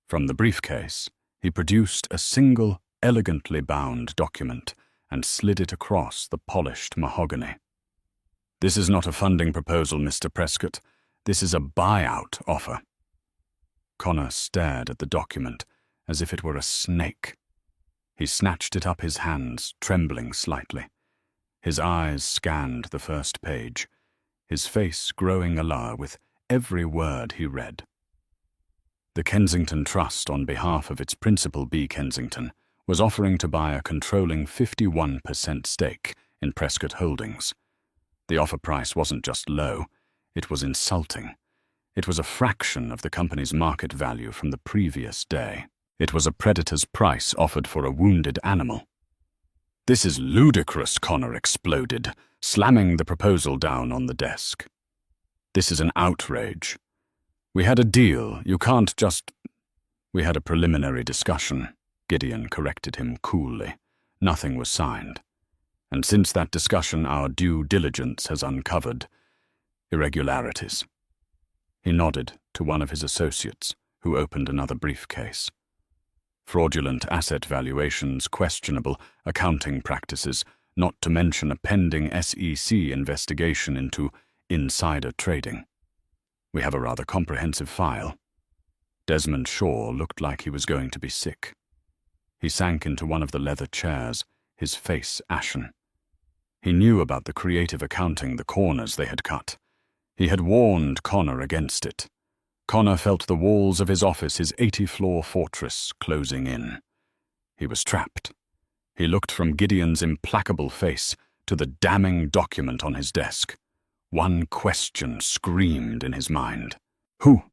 From the briefcase, he produced a single, elegantly bound document and slid it across the polished mahogany. "This is not a funding proposal, Mr. Prescott. This is a buyout offer." Connor stared at the document as if it were a snake. He snatched it up his hands, trembling slightly. His eyes scanned the first page, his face growing alar with every word he read. The Kensington Trust, on behalf of its principal B. Kensington, was offering to buy a controlling 51% stake in Prescott Holdings. The offer price wasn't just low, it was insulting. It was a fraction of the company's market value from the previous day. It was a predator's price offered for a wounded animal. "This is ludicrous," Connor exploded, slamming the proposal down on the desk. "This is an outrage. We had a deal, you can't just—" "We had a preliminary discussion," Gideon corrected him coolly. "Nothing was signed. And since that discussion, our due diligence has uncovered irregularities." He nodded to one of his associates, who opened another briefcase. Fraudulent asset valuations, questionable accounting practices, not to mention a pending SEC investigation into insider trading. We have a rather comprehensive file. Desmond Shaw looked like he was going to be sick. He sank into one of the leather chairs, his face ashen. He knew about the creative accounting, the corners they had cut. He had warned Connor against it. Connor felt the walls of his office, his 80-floor fortress, closing in. He was trapped. He looked from Gideon's implacable face to the damning document on his desk. One question screamed in his mind. "Who?"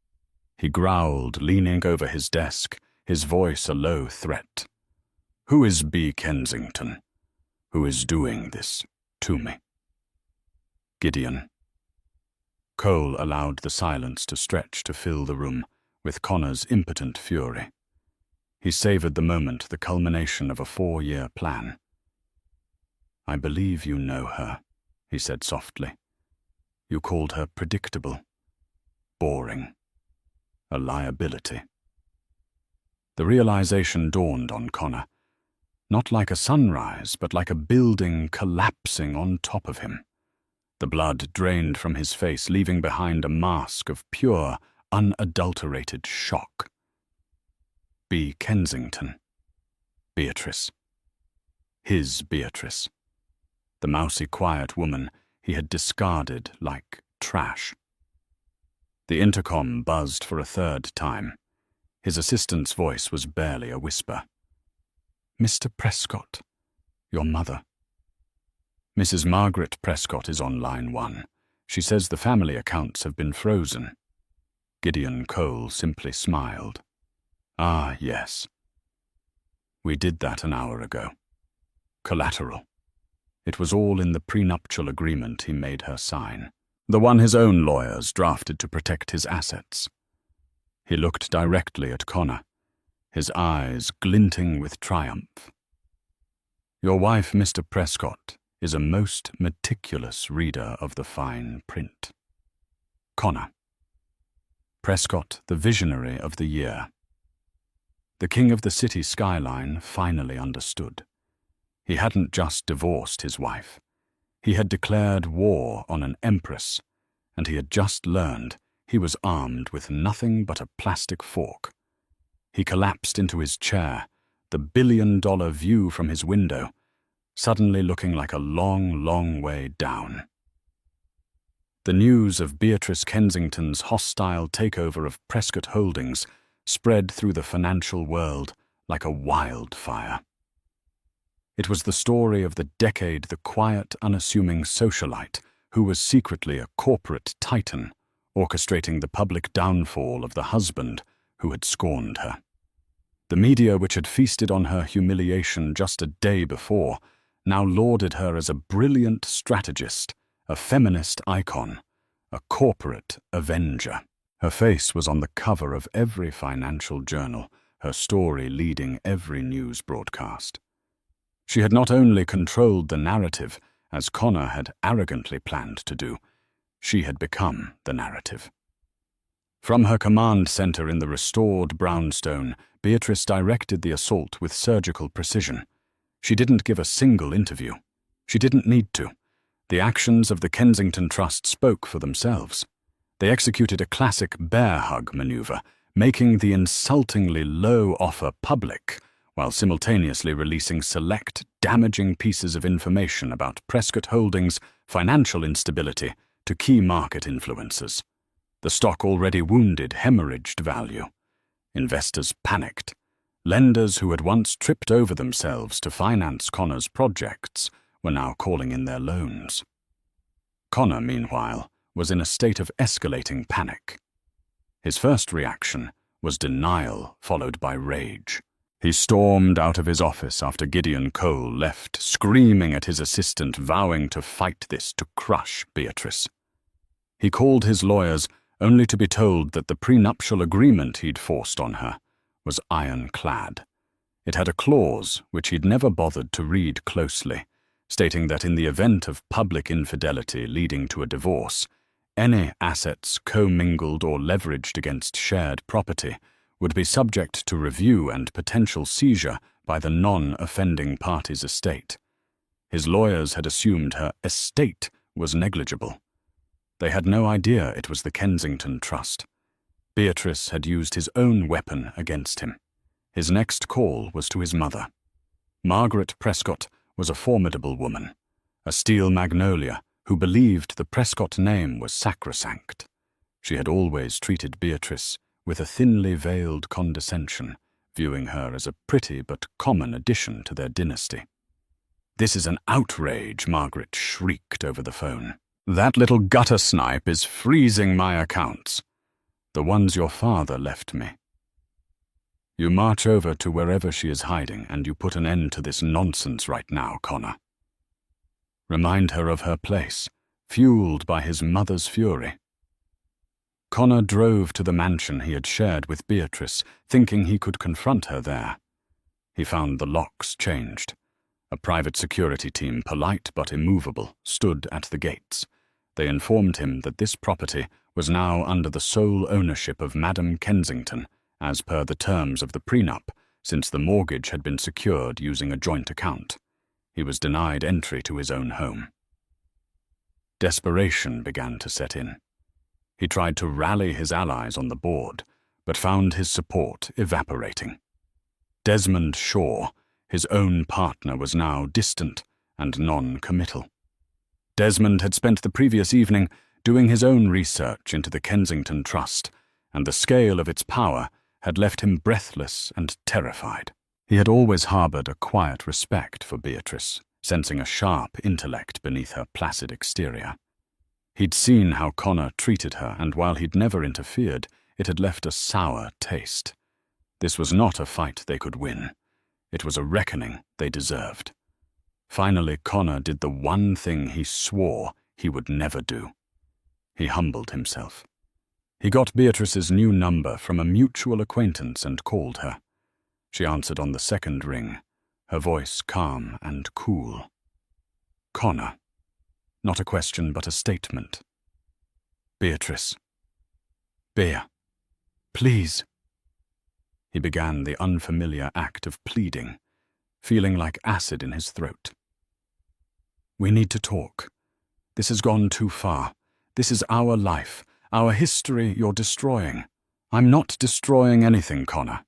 he growled, leaning over his desk, his voice a low threat. "Who is B. Kensington? Who is doing this to me?" Gideon. Cole allowed the silence to stretch to fill the room with Connor's impotent fury. He savored the moment, the culmination of a 4-year plan. "I believe you know her," he said softly. "You called her predictable, boring, a liability." The realization dawned on Connor, not like a sunrise, but like a building collapsing on top of him. The blood drained from his face, leaving behind a mask of pure, unadulterated shock. B. Kensington. Beatrice. His Beatrice. The mousy, quiet woman he had discarded like trash. The intercom buzzed for a third time. His assistant's voice was barely a whisper. "Mr. Prescott, your mother." "Mrs. Margaret Prescott is on line 1. She says the family accounts have been frozen." Gideon Cole simply smiled. "Ah, yes. We did that an hour ago. Collateral. It was all in the prenuptial agreement he made her sign, the one his own lawyers drafted to protect his assets." He looked directly at Connor, his eyes glinting with triumph. "Your wife, Mr. Prescott, is a most meticulous reader of the fine print." Connor. Prescott, the visionary of the year. The king of the city skyline finally understood. He hadn't just divorced his wife. He had declared war on an empress, and he had just learned he was armed with nothing but a plastic fork. He collapsed into his chair, the billion-dollar view from his window, suddenly looking like a long, long way down. The news of Beatrice Kensington's hostile takeover of Prescott Holdings spread through the financial world like a wildfire. It was the story of the decade, the quiet, unassuming socialite who was secretly a corporate titan, orchestrating the public downfall of the husband who had scorned her. The media, which had feasted on her humiliation just a day before, now lauded her as a brilliant strategist, a feminist icon, a corporate avenger. Her face was on the cover of every financial journal, her story leading every news broadcast. She had not only controlled the narrative, as Connor had arrogantly planned to do, she had become the narrative. From her command center in the restored brownstone, Beatrice directed the assault with surgical precision. She didn't give a single interview. She didn't need to. The actions of the Kensington Trust spoke for themselves. They executed a classic bear hug maneuver, making the insultingly low offer public, while simultaneously releasing select, damaging pieces of information about Prescott Holdings' financial instability to key market influencers. The stock, already wounded, hemorrhaged value. Investors panicked. Lenders who had once tripped over themselves to finance Connor's projects were now calling in their loans. Connor, meanwhile, was in a state of escalating panic. His first reaction was denial, followed by rage. He stormed out of his office after Gideon Cole left, screaming at his assistant, vowing to fight this, to crush Beatrice. He called his lawyers, only to be told that the prenuptial agreement he'd forced on her was ironclad. It had a clause which he'd never bothered to read closely, stating that in the event of public infidelity leading to a divorce, any assets commingled or leveraged against shared property would be subject to review and potential seizure by the non-offending party's estate. His lawyers had assumed her estate was negligible. They had no idea it was the Kensington Trust. Beatrice had used his own weapon against him. His next call was to his mother. Margaret Prescott was a formidable woman, a steel magnolia who believed the Prescott name was sacrosanct. She had always treated Beatrice with a thinly veiled condescension, viewing her as a pretty but common addition to their dynasty. "This is an outrage," Margaret shrieked over the phone. "That little gutter snipe is freezing my accounts. The ones your father left me. You march over to wherever she is hiding and you put an end to this nonsense right now, Connor. Remind her of her place, fueled by his mother's fury." Connor drove to the mansion he had shared with Beatrice, thinking he could confront her there. He found the locks changed. A private security team, polite but immovable, stood at the gates. They informed him that this property was now under the sole ownership of Madame Kensington, as per the terms of the prenup, since the mortgage had been secured using a joint account. He was denied entry to his own home. Desperation began to set in. He tried to rally his allies on the board, but found his support evaporating. Desmond Shaw, his own partner, was now distant and non-committal. Desmond had spent the previous evening doing his own research into the Kensington Trust, and the scale of its power had left him breathless and terrified. He had always harbored a quiet respect for Beatrice, sensing a sharp intellect beneath her placid exterior. He'd seen how Connor treated her, and while he'd never interfered, it had left a sour taste. This was not a fight they could win. It was a reckoning they deserved. Finally, Connor did the one thing he swore he would never do. He humbled himself. He got Beatrice's new number from a mutual acquaintance and called her. She answered on the second ring, her voice calm and cool. "Connor." Not a question, but a statement. "Beatrice. Bea. Please." He began the unfamiliar act of pleading, feeling like acid in his throat. "We need to talk. This has gone too far. This is our life, our history you're destroying." "I'm not destroying anything, Connor,"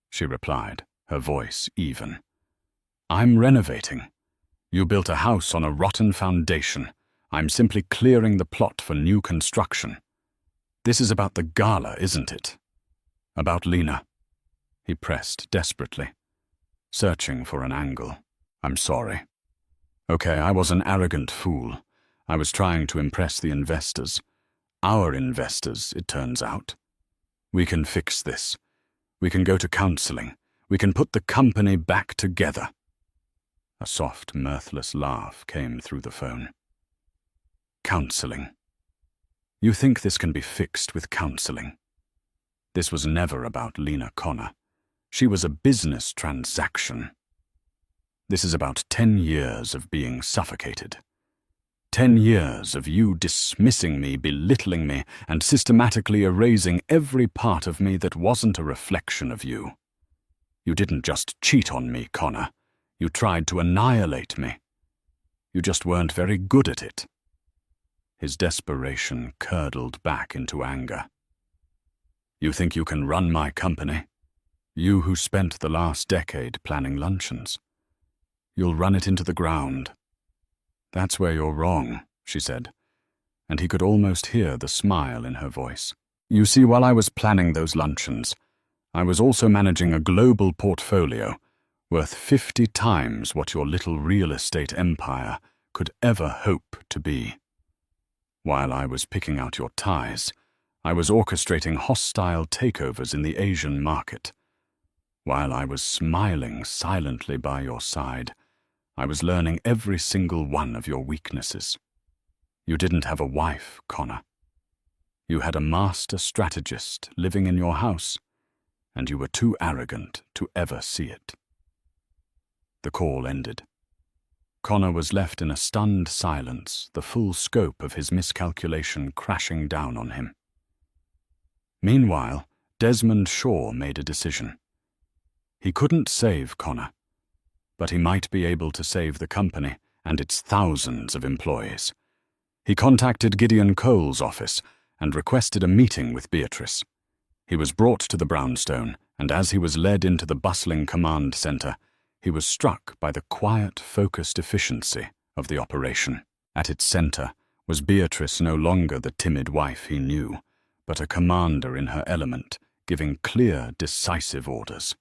she replied, her voice even. "I'm renovating. You built a house on a rotten foundation. I'm simply clearing the plot for new construction. This is about the Gala, isn't it? About Lena." He pressed desperately, searching for an angle. "I'm sorry. Okay, I was an arrogant fool. I was trying to impress the investors. Our investors, it turns out. We can fix this. We can go to counseling. We can put the company back together." A soft, mirthless laugh came through the phone. "Counseling. You think this can be fixed with counseling?" This was never about Lena Connor. She was a business transaction. This is about 10 years of being suffocated. 10 years of you dismissing me, belittling me, and systematically erasing every part of me that wasn't a reflection of you. You didn't just cheat on me, Connor. You tried to annihilate me. You just weren't very good at it." His desperation curdled back into anger. "You think you can run my company? You who spent the last decade planning luncheons. You'll run it into the ground." "That's where you're wrong," she said, and he could almost hear the smile in her voice. "You see, while I was planning those luncheons, I was also managing a global portfolio worth 50 times what your little real estate empire could ever hope to be. While I was picking out your ties, I was orchestrating hostile takeovers in the Asian market. While I was smiling silently by your side, I was learning every single one of your weaknesses. You didn't have a wife, Connor. You had a master strategist living in your house, and you were too arrogant to ever see it. The call ended. Connor was left in a stunned silence, the full scope of his miscalculation crashing down on him. Meanwhile, Desmond Shaw made a decision. He couldn't save Connor, but he might be able to save the company and its thousands of employees. He contacted Gideon Cole's office and requested a meeting with Beatrice. He was brought to the brownstone, and as he was led into the bustling command center, he was struck by the quiet, focused efficiency of the operation. At its center was Beatrice, no longer the timid wife he knew, but a commander in her element, giving clear, decisive orders.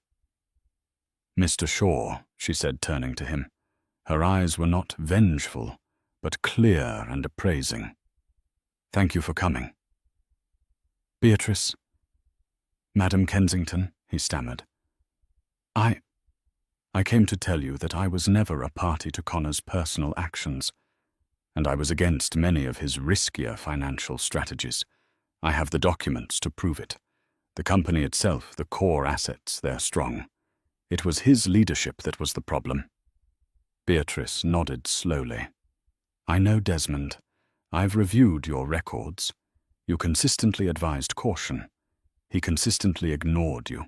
"Mr. Shaw," she said, turning to him. Her eyes were not vengeful, but clear and appraising. "Thank you for coming." "Beatrice, Madam Kensington," he stammered. I came to tell you that I was never a party to Connor's personal actions, and I was against many of his riskier financial strategies. I have the documents to prove it. The company itself, the core assets, they're strong. It was his leadership that was the problem. Beatrice nodded slowly. "I know, Desmond. I've reviewed your records. You consistently advised caution. He consistently ignored you."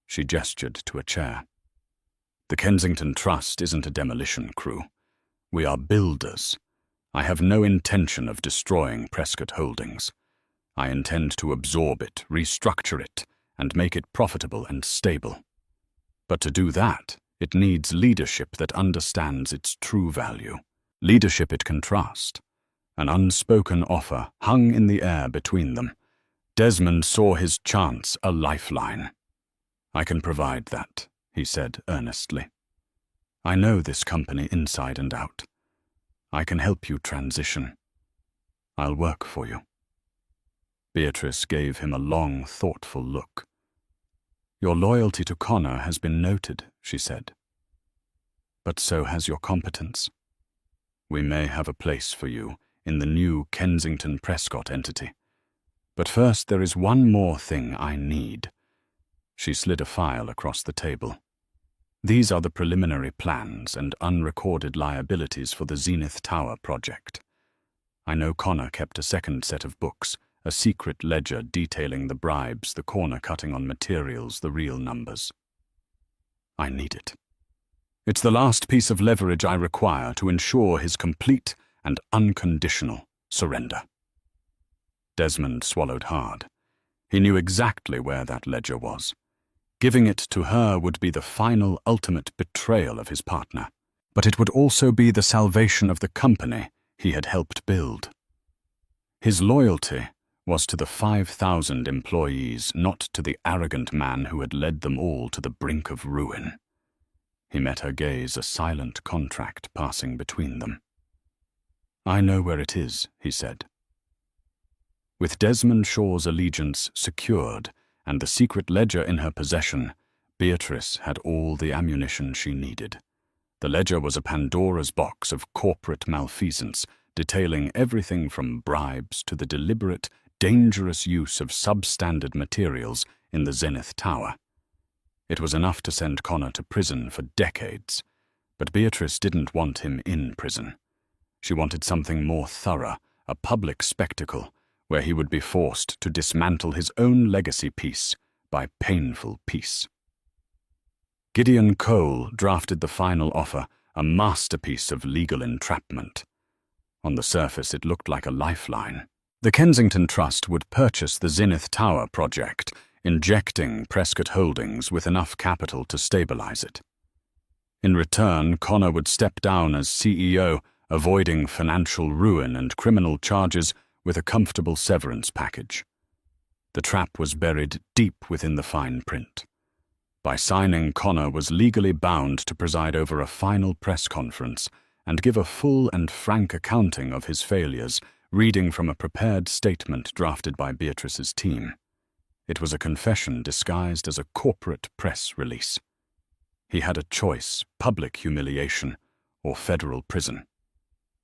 She gestured to a chair. "The Kensington Trust isn't a demolition crew. We are builders. I have no intention of destroying Prescott Holdings. I intend to absorb it, restructure it, and make it profitable and stable. But to do that, it needs leadership that understands its true value. Leadership it can trust." An unspoken offer hung in the air between them. Desmond saw his chance, a lifeline. "I can provide that," he said earnestly. "I know this company inside and out. I can help you transition. I'll work for you." Beatrice gave him a long, thoughtful look. "Your loyalty to Connor has been noted," she said. "But so has your competence. We may have a place for you in the new Kensington Prescott entity. But first there is one more thing I need." She slid a file across the table. "These are the preliminary plans and unrecorded liabilities for the Zenith Tower project. I know Connor kept a second set of books, a secret ledger detailing the bribes, the corner cutting on materials, the real numbers. I need it. It's the last piece of leverage I require to ensure his complete and unconditional surrender." Desmond swallowed hard. He knew exactly where that ledger was. Giving it to her would be the final, ultimate betrayal of his partner. But it would also be the salvation of the company he had helped build. His loyalty was to the 5,000 employees, not to the arrogant man who had led them all to the brink of ruin. He met her gaze, a silent contract passing between them. "I know where it is," he said. With Desmond Shaw's allegiance secured and the secret ledger in her possession, Beatrice had all the ammunition she needed. The ledger was a Pandora's box of corporate malfeasance, detailing everything from bribes to the deliberate, dangerous use of substandard materials in the Zenith Tower. It was enough to send Connor to prison for decades, but Beatrice didn't want him in prison. She wanted something more thorough, a public spectacle, where he would be forced to dismantle his own legacy piece by painful piece. Gideon Cole drafted the final offer, a masterpiece of legal entrapment. On the surface, it looked like a lifeline. The Kensington Trust would purchase the Zenith Tower project, injecting Prescott Holdings with enough capital to stabilize it. In return, Connor would step down as CEO, avoiding financial ruin and criminal charges with a comfortable severance package. The trap was buried deep within the fine print. By signing, Connor was legally bound to preside over a final press conference and give a full and frank accounting of his failures, reading from a prepared statement drafted by Beatrice's team. It was a confession disguised as a corporate press release. He had a choice: public humiliation or federal prison.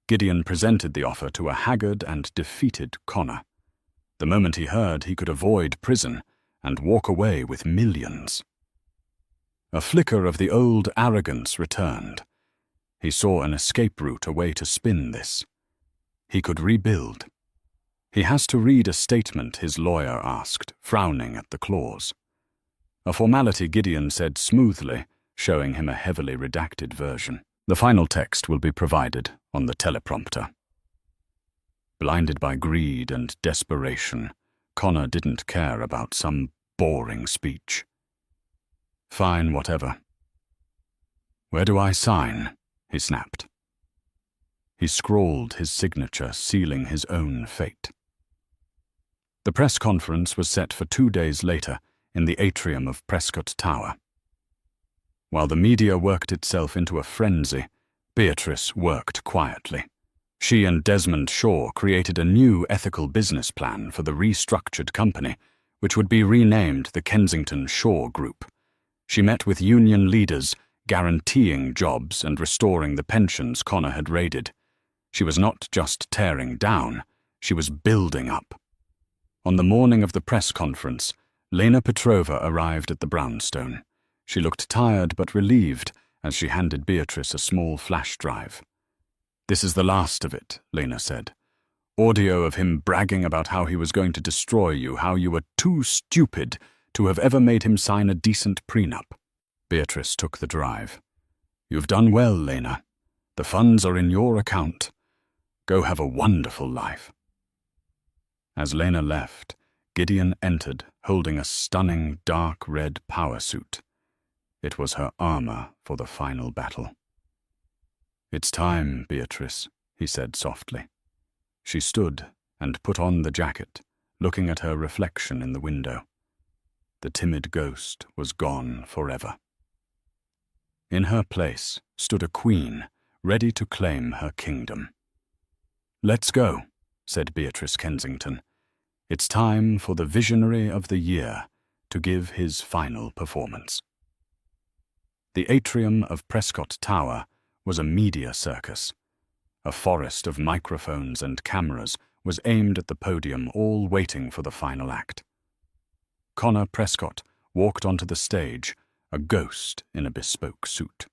Gideon presented the offer to a haggard and defeated Connor. The moment he heard he could avoid prison and walk away with millions. A flicker of the old arrogance returned. He saw an escape route, a way to spin this. He could rebuild. "He has to read a statement," his lawyer asked, frowning at the clause. A formality, Gideon said smoothly, showing him a heavily redacted version. "The final text will be provided on the teleprompter." Blinded by greed and desperation, Connor didn't care about some boring speech. "Fine, whatever." "Where do I sign?" he snapped. He scrawled his signature, sealing his own fate. The press conference was set for 2 days later in the atrium of Prescott Tower. While the media worked itself into a frenzy, Beatrice worked quietly. She and Desmond Shaw created a new ethical business plan for the restructured company, which would be renamed the Kensington Shaw Group. She met with union leaders, guaranteeing jobs and restoring the pensions Connor had raided. She was not just tearing down, she was building up. On the morning of the press conference, Lena Petrova arrived at the brownstone. She looked tired but relieved as she handed Beatrice a small flash drive. "This is the last of it," Lena said. "Audio of him bragging about how he was going to destroy you, how you were too stupid to have ever made him sign a decent prenup." Beatrice took the drive. "You've done well, Lena. The funds are in your account. Go have a wonderful life." As Lena left, Gideon entered, holding a stunning dark red power suit. It was her armor for the final battle. "It's time, Beatrice," he said softly. She stood and put on the jacket, looking at her reflection in the window. The timid ghost was gone forever. In her place stood a queen, ready to claim her kingdom. "Let's go," said Beatrice Kensington. "It's time for the visionary of the year to give his final performance." The atrium of Prescott Tower was a media circus. A forest of microphones and cameras was aimed at the podium, all waiting for the final act. Connor Prescott walked onto the stage, a ghost in a bespoke suit.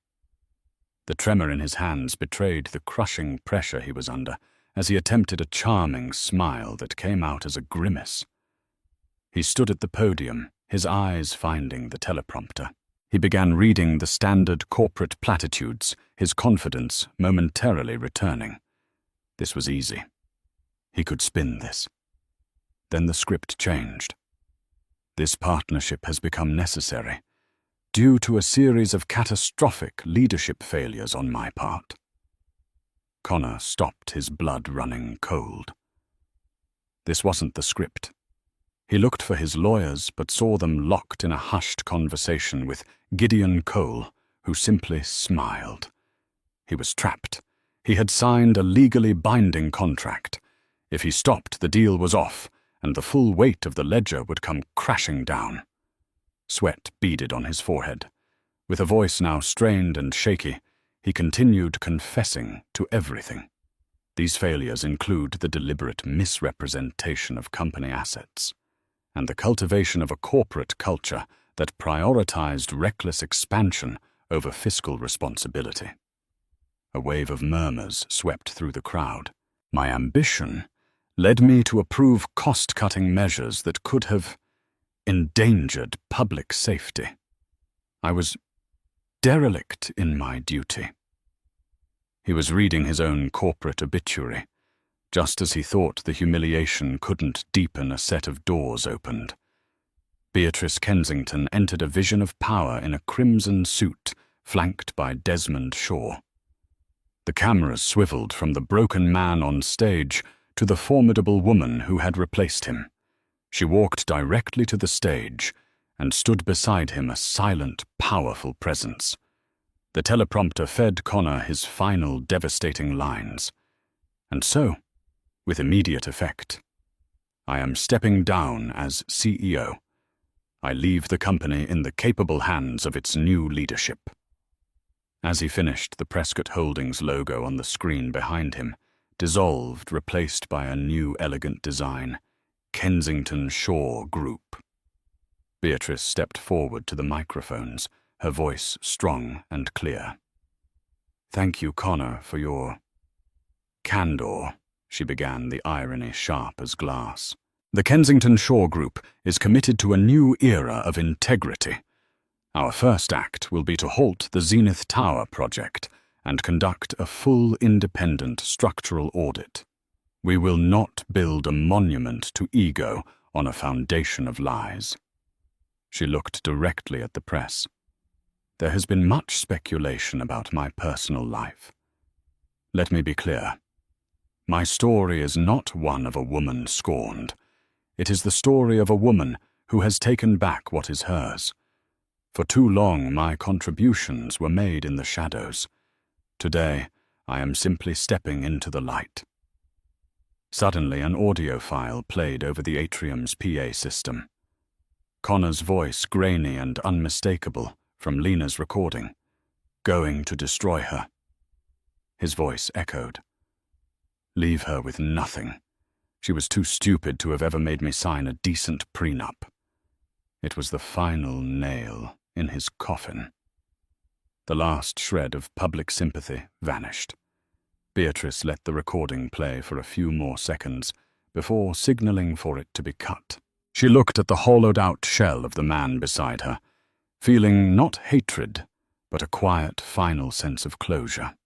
The tremor in his hands betrayed the crushing pressure he was under as he attempted a charming smile that came out as a grimace. He stood at the podium, his eyes finding the teleprompter. He began reading the standard corporate platitudes, his confidence momentarily returning. This was easy. He could spin this. Then the script changed. "This partnership has become necessary, due to a series of catastrophic leadership failures on my part." Connor stopped, his blood running cold. This wasn't the script. He looked for his lawyers, but saw them locked in a hushed conversation with Gideon Cole, who simply smiled. He was trapped. He had signed a legally binding contract. If he stopped, the deal was off, and the full weight of the ledger would come crashing down. Sweat beaded on his forehead. With a voice now strained and shaky, he continued confessing to everything. These failures include the deliberate misrepresentation of company assets and the cultivation of a corporate culture that prioritized reckless expansion over fiscal responsibility. A wave of murmurs swept through the crowd. My ambition led me to approve cost-cutting measures that could have endangered public safety. I was derelict in my duty. He was reading his own corporate obituary, just as he thought the humiliation couldn't deepen, a set of doors opened. Beatrice Kensington entered a vision of power in a crimson suit, flanked by Desmond Shaw. The cameras swiveled from the broken man on stage to the formidable woman who had replaced him. She walked directly to the stage and stood beside him, a silent, powerful presence. The teleprompter fed Connor his final devastating lines. And so, with immediate effect, I am stepping down as CEO. I leave the company in the capable hands of its new leadership. As he finished, the Prescott Holdings logo on the screen behind him dissolved, replaced by a new elegant design, Kensington Shore Group. Beatrice stepped forward to the microphones, her voice strong and clear. "Thank you, Connor, for your candor," she began, the irony sharp as glass. "The Kensington Shore Group is committed to a new era of integrity. Our first act will be to halt the Zenith Tower project and conduct a full independent structural audit. We will not build a monument to ego on a foundation of lies." She looked directly at the press. "There has been much speculation about my personal life. Let me be clear. My story is not one of a woman scorned. It is the story of a woman who has taken back what is hers. For too long, my contributions were made in the shadows. Today, I am simply stepping into the light." Suddenly, an audio file played over the atrium's PA system. Connor's voice, grainy and unmistakable, from Lena's recording. "Going to destroy her." His voice echoed. "Leave her with nothing. She was too stupid to have ever made me sign a decent prenup." It was the final nail in his coffin. The last shred of public sympathy vanished. Beatrice let the recording play for a few more seconds before signaling for it to be cut. She looked at the hollowed-out shell of the man beside her, feeling not hatred, but a quiet, final sense of closure.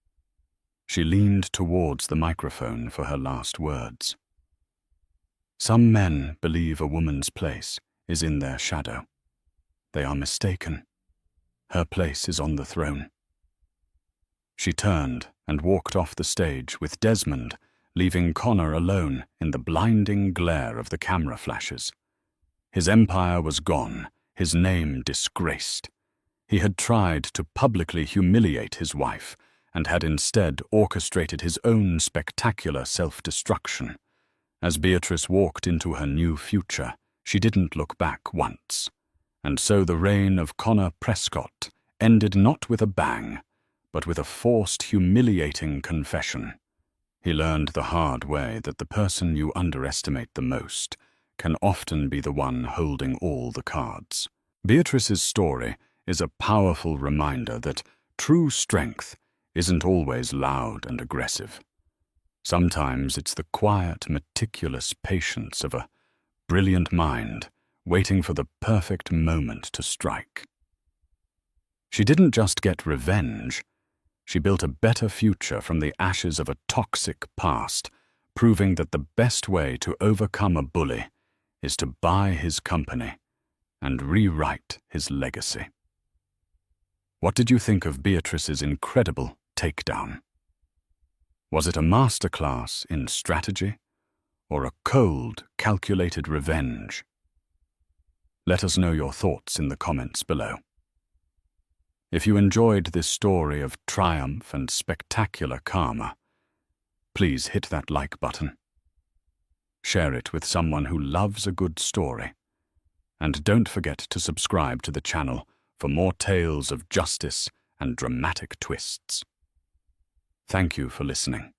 She leaned towards the microphone for her last words. "Some men believe a woman's place is in their shadow. They are mistaken. Her place is on the throne." She turned and walked off the stage with Desmond, leaving Connor alone in the blinding glare of the camera flashes. His empire was gone, his name disgraced. He had tried to publicly humiliate his wife and had instead orchestrated his own spectacular self-destruction. As Beatrice walked into her new future, she didn't look back once. And so the reign of Connor Prescott ended not with a bang, but with a forced, humiliating confession. He learned the hard way that the person you underestimate the most can often be the one holding all the cards. Beatrice's story is a powerful reminder that true strength isn't always loud and aggressive. Sometimes it's the quiet, meticulous patience of a brilliant mind waiting for the perfect moment to strike. She didn't just get revenge. She built a better future from the ashes of a toxic past, proving that the best way to overcome a bully is to buy his company and rewrite his legacy. What did you think of Beatrice's incredible takedown? Was it a masterclass in strategy or a cold, calculated revenge? Let us know your thoughts in the comments below. If you enjoyed this story of triumph and spectacular karma, please hit that like button. Share it with someone who loves a good story. And don't forget to subscribe to the channel for more tales of justice and dramatic twists. Thank you for listening.